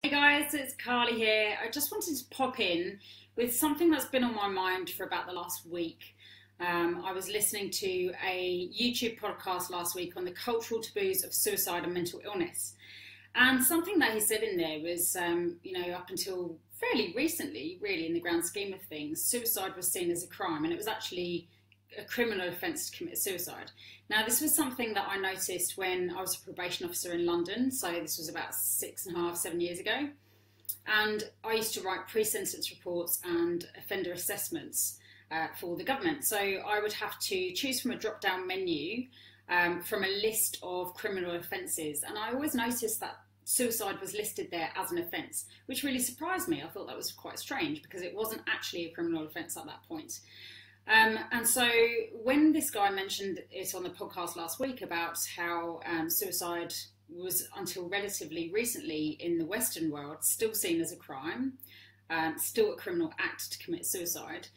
Hey guys, it's Carly here. I just wanted to pop in with something that's been on my mind for about the last week. I was listening to a YouTube podcast last week on the cultural taboos of suicide and mental illness. And something that he said in there was, up until fairly recently, really in the grand scheme of things, suicide was seen as a crime, and it was actually a criminal offence to commit suicide. Now, this was something that I noticed when I was a probation officer in London, so this was about 6.5, 7 years ago. And I used to write pre-sentence reports and offender assessments for the government. So I would have to choose from a drop-down menu from a list of criminal offences. And I always noticed that suicide was listed there as an offence, which really surprised me. I thought that was quite strange because it wasn't actually a criminal offence at that point. And so when this guy mentioned it on the podcast last week about how suicide was until relatively recently in the Western world still seen as a crime, still a criminal act to commit suicide,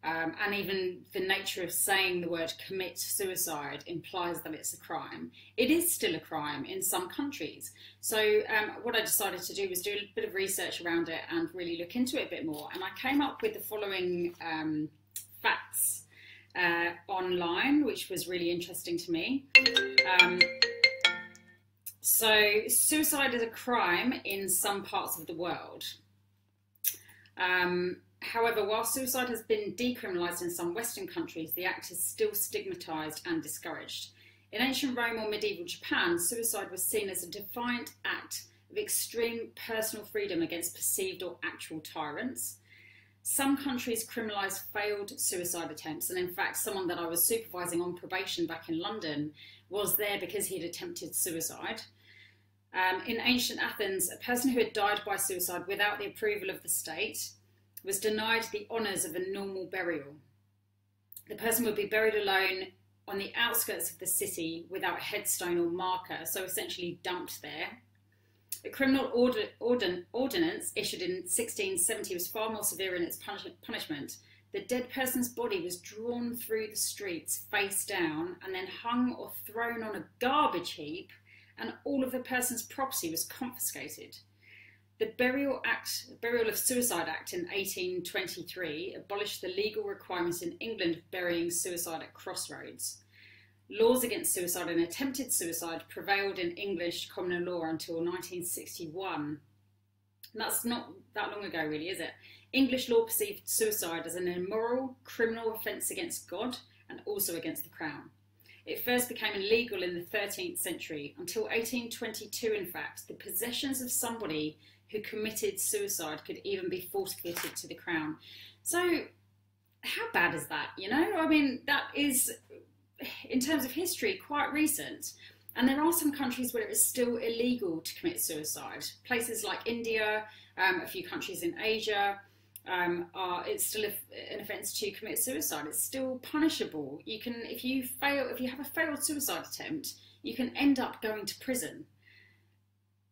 and even the nature of saying the word commit suicide implies that it's a crime. It is still a crime in some countries. So what I decided to do was do a bit of research around it and really look into it a bit more. And I came up with the following facts online, which was really interesting to me. So suicide is a crime in some parts of the world. However, while suicide has been decriminalised in some Western countries, the act is still stigmatised and discouraged. In ancient Rome or medieval Japan, suicide was seen as a defiant act of extreme personal freedom against perceived or actual tyrants. Some countries criminalise failed suicide attempts, and in fact someone that I was supervising on probation back in London was there because he had attempted suicide. In ancient Athens, a person who had died by suicide without the approval of the state was denied the honours of a normal burial. The person would be buried alone on the outskirts of the city without a headstone or marker, so essentially dumped there. The criminal ordinance issued in 1670 was far more severe in its punishment. The dead person's body was drawn through the streets face down and then hung or thrown on a garbage heap, and all of the person's property was confiscated. The Burial of Suicide Act in 1823 abolished the legal requirement in England of burying suicide at crossroads. Laws against suicide and attempted suicide prevailed in English common law until 1961. That's not that long ago, really, is it? English law perceived suicide as an immoral criminal offence against God and also against the Crown. It first became illegal in the 13th century. Until 1822, in fact, the possessions of somebody who committed suicide could even be forfeited to the Crown. So how bad is that, you know? I mean, that is, in terms of history, quite recent. And there are some countries where it is still illegal to commit suicide. Places like India, a few countries in Asia, it's still an offence to commit suicide. It's still punishable. You can, if you have a failed suicide attempt, you can end up going to prison.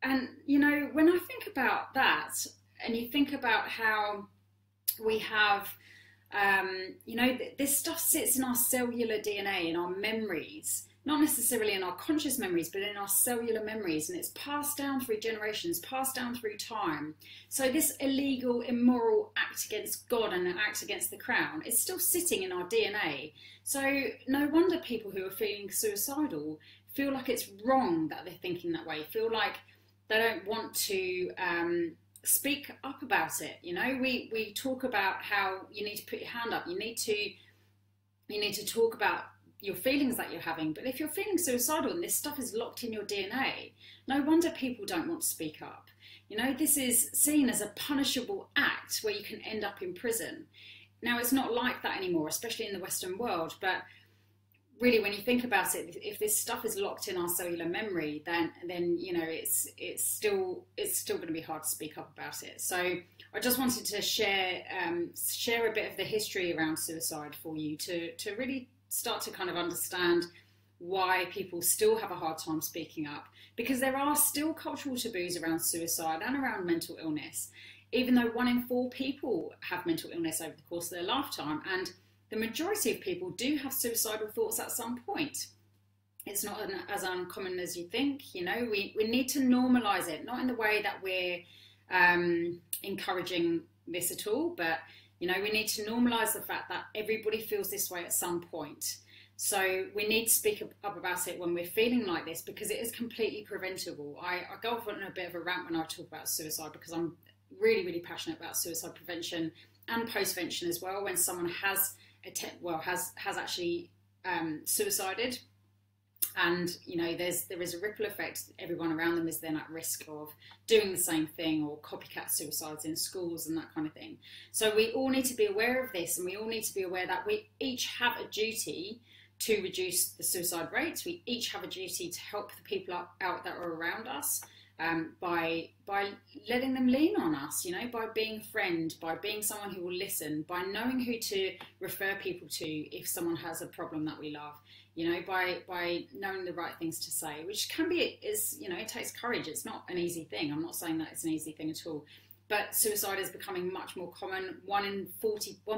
And, you know, when I think about that, and you think about how we have, this stuff sits in our cellular DNA, in our memories, not necessarily in our conscious memories, but in our cellular memories, and it's passed down through generations, passed down through time. So this illegal, immoral act against God and an act against the Crown is still sitting in our DNA. So no wonder people who are feeling suicidal feel like it's wrong that they're thinking that way, feel like they don't want to speak up about it. You know, we talk about how you need to put your hand up, you need to talk about your feelings that you're having. But if you're feeling suicidal and this stuff is locked in your DNA, no wonder people don't want to speak up. You know, this is seen as a punishable act where you can end up in prison. Now, it's not like that anymore, especially in the Western world, but really, when you think about it, if this stuff is locked in our cellular memory, then you know it's still going to be hard to speak up about it. So I just wanted to share a bit of the history around suicide for you to really start to kind of understand why people still have a hard time speaking up, because there are still cultural taboos around suicide and around mental illness, even though 1 in 4 people have mental illness over the course of their lifetime, and the majority of people do have suicidal thoughts at some point. It's not as uncommon as you think. You know, we need to normalise it, not in the way that we're encouraging this at all, but you know, we need to normalise the fact that everybody feels this way at some point. So we need to speak up about it when we're feeling like this, because it is completely preventable. I go off on a bit of a rant when I talk about suicide, because I'm really, really passionate about suicide prevention and postvention as well. When someone has actually suicided, and you know, there is a ripple effect. Everyone around them is then at risk of doing the same thing, or copycat suicides in schools and that kind of thing. So we all need to be aware of this, and we all need to be aware that we each have a duty to reduce the suicide rates. We each have a duty to help the people out that are around us, by letting them lean on us, you know, by being a friend, by being someone who will listen, by knowing who to refer people to if someone has a problem that we love, you know, by knowing the right things to say, which can be, you know, it takes courage. It's not an easy thing. I'm not saying that it's an easy thing at all, but suicide is becoming much more common. One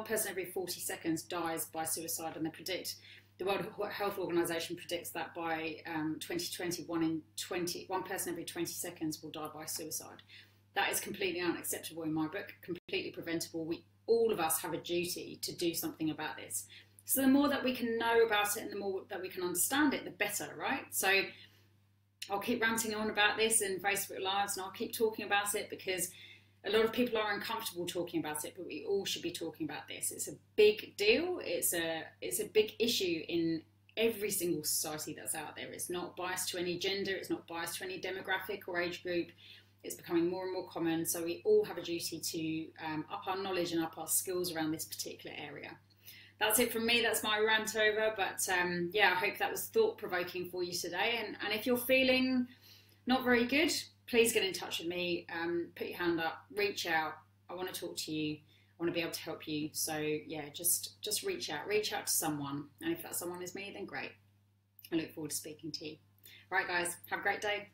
person every 40 seconds dies by suicide, and they predict, the World Health Organization predicts that by 2020, one person every 20 seconds will die by suicide. That is completely unacceptable in my book, completely preventable. All of us have a duty to do something about this. So the more that we can know about it and the more that we can understand it, the better, right? So I'll keep ranting on about this in Facebook Lives, and I'll keep talking about it, because a lot of people are uncomfortable talking about it, but we all should be talking about this. It's a big deal. It's a big issue in every single society that's out there. It's not biased to any gender. It's not biased to any demographic or age group. It's becoming more and more common. So we all have a duty to up our knowledge and up our skills around this particular area. That's it from me. That's my rant over. But yeah, I hope that was thought-provoking for you today. And if you're feeling not very good, please get in touch with me, put your hand up, reach out. I want to talk to you. I want to be able to help you. So yeah, just reach out to someone. And if that someone is me, then great. I look forward to speaking to you. All right, guys, have a great day.